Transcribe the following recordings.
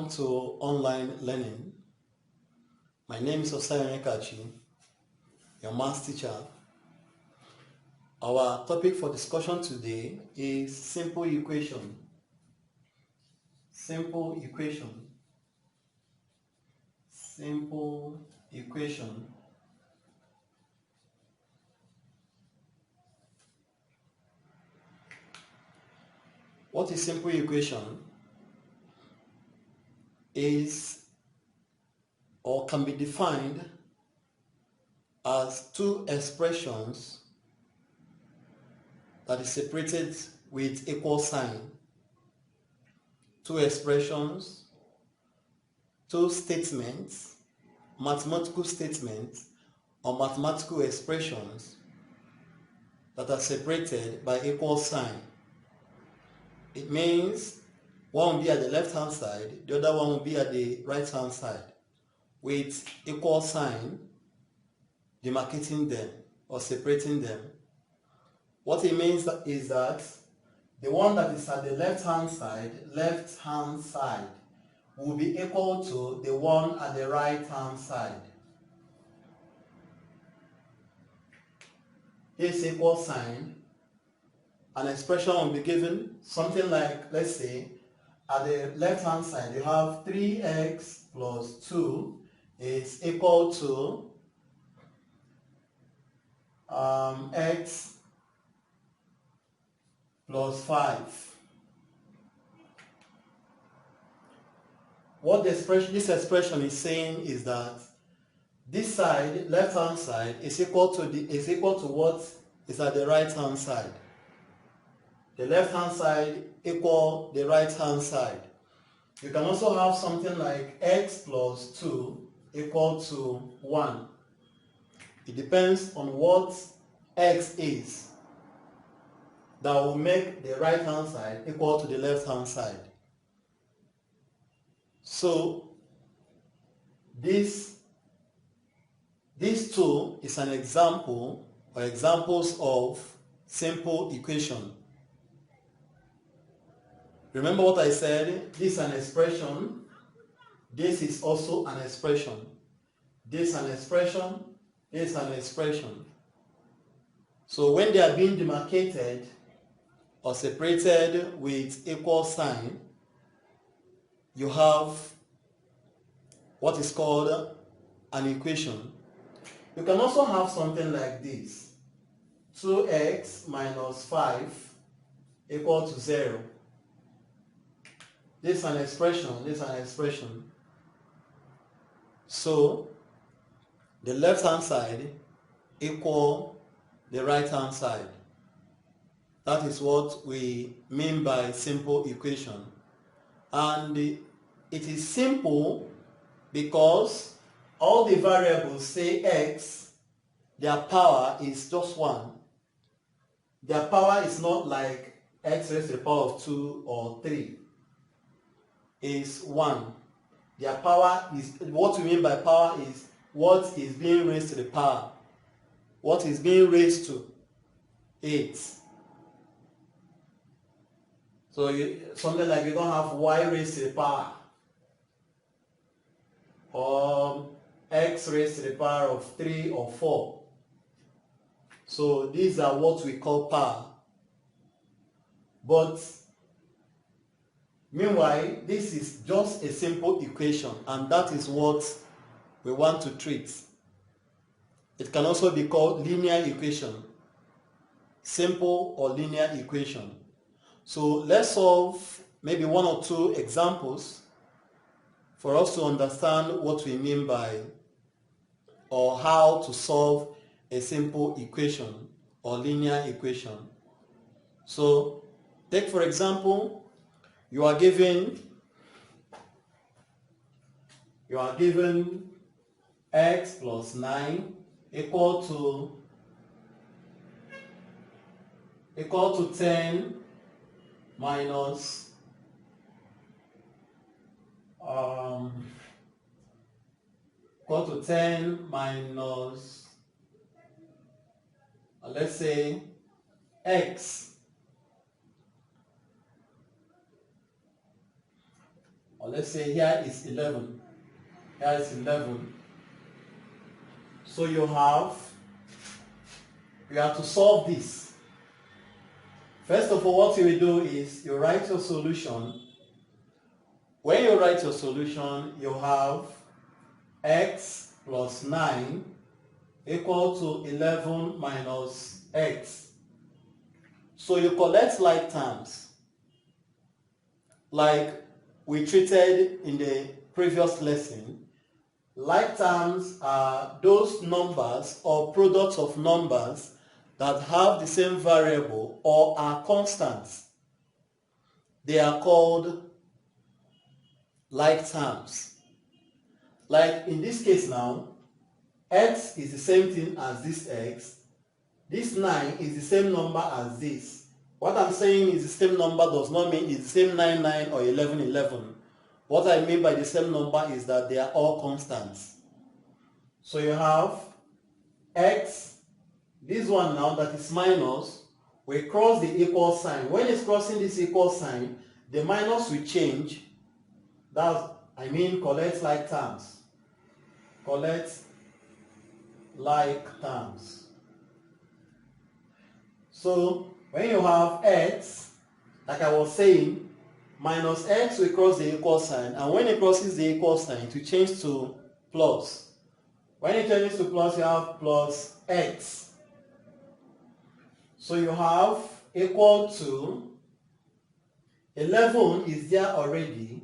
Welcome to online learning. My name is Jss1 your math teacher. Our topic for discussion today is simple equation. Simple equation. Simple equation. What is simple equation? Is or can be defined as two expressions that is separated with equal sign. Two expressions, two statements, mathematical statements or mathematical expressions that are separated by equal sign. It means one will be at the left hand side, the other one will be at the right hand side, with equal sign demarcating them or separating them. What it means is that the one that is at the left hand side will be equal to the one at the right hand side. This equal sign, an expression will be given, something like, let's say, at the left hand side you have 3x plus 2 is equal to x plus 5. What this expression is saying is that this side, left hand side, is equal to what is at the right hand side. The left hand side equal the right hand side. You can also have something like x plus 2 equal to 1. It depends on what x is that will make the right hand side equal to the left hand side. So this two is an example or examples of simple equation. Remember what I said, this is an expression, this is also an expression, this is an expression, this is an expression. So when they are being demarcated or separated with equal sign, you have what is called an equation. You can also have something like this, 2x minus 5 equal to 0. This is an expression, this is an expression. So the left hand side equal the right hand side. That is what we mean by simple equation. And it is simple because all the variables, say x, their power is just 1. Their power is not like x raised to the power of 2 or 3. Is 1. Their power is, what we mean by power is what is being raised to the power. What is being raised to 8. So something like you don't have y raised to the power or x raised to the power of 3 or 4. So these are what we call power. But meanwhile, this is just a simple equation, and that is what we want to treat. It can also be called linear equation, simple or linear equation. So let's solve maybe one or two examples for us to understand what we mean by or how to solve a simple equation or linear equation. So take for example, you are given x plus 9 equal to 10 minus let's say x, or or let's say here is 11. Here is 11. So you have to solve this. First of all, what you will do is you write your solution. When you write your solution, you have x plus 9 equal to 11 minus x. So you collect like terms, like we treated in the previous lesson. Like terms are those numbers or products of numbers that have the same variable or are constants. They are called like terms. Like in this case now, x is the same thing as this x. This 9 is the same number as this. What I'm saying is the same number does not mean it's the same 9, 9 or 11, 11. What I mean by the same number is that they are all constants. So you have x, this one now that is minus, we cross the equal sign. When it's crossing this equal sign, the minus will change. Collect like terms. Collect like terms. So when you have x, like I was saying, minus x will cross the equal sign, and when it crosses the equal sign, it will change to plus. When it changes to plus, you have plus x. So you have equal to 11 is there already,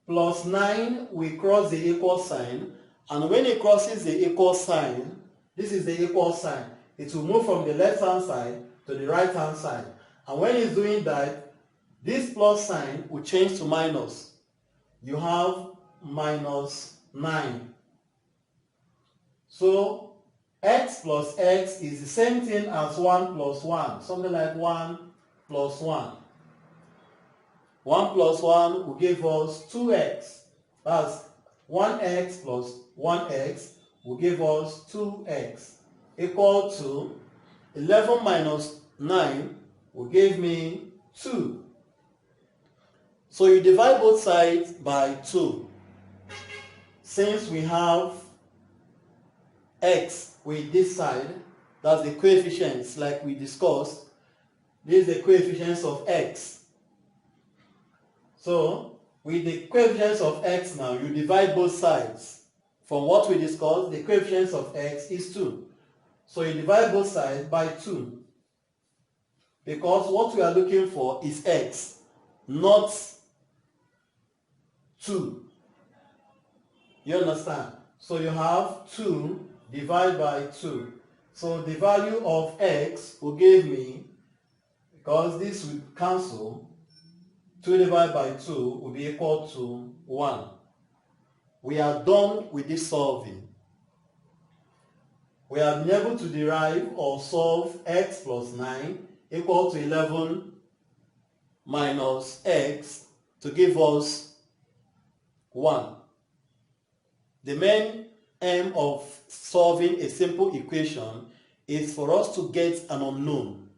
plus 9 will cross the equal sign, and when it crosses the equal sign, this is the equal sign, it will move from the left hand side to the right hand side, and when it's doing that, this plus sign will change to minus. You have minus 9. So x plus x is the same thing as 1 plus 1, something like 1 plus 1. 1 plus 1 will give us 2x. That's 1x plus 1x will give us 2x, equal to 11 minus 9 will give me 2. So you divide both sides by 2. Since we have x with this side, that's the coefficients like we discussed. This is the coefficients of x. So with the coefficients of x now, you divide both sides. From what we discussed, the coefficients of x is 2. So you divide both sides by 2. Because what we are looking for is x, not 2. You understand? So you have 2 divided by 2. So the value of x will give me, because this will cancel, 2 divided by 2 will be equal to 1. We are done with this solving. We have been able to derive or solve x plus 9 equal to 11 minus x to give us 1. The main aim of solving a simple equation is for us to get an unknown.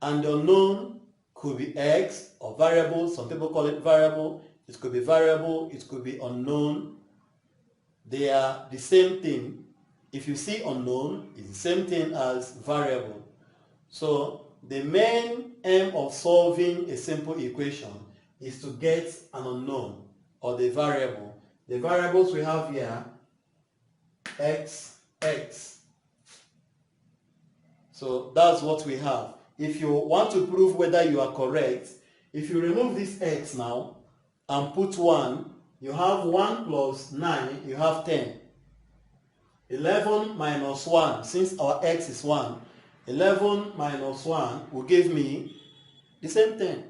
And the unknown could be x or variable. Some people call it variable. It could be variable. It could be unknown. They are the same thing. If you see unknown, it's the same thing as variable. So the main aim of solving a simple equation is to get an unknown or the variable. The variables we have here, x, x. So that's what we have. If you want to prove whether you are correct, if you remove this x now and put 1, you have 1 plus 9, you have 10. 11 minus 1, since our x is 1, 11 minus 1 will give me the same thing.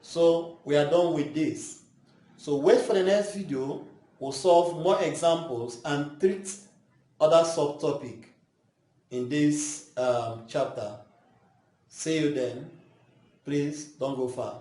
So we are done with this. So wait for the next video. We'll solve more examples and treat other subtopic in this chapter. See you then. Please don't go far.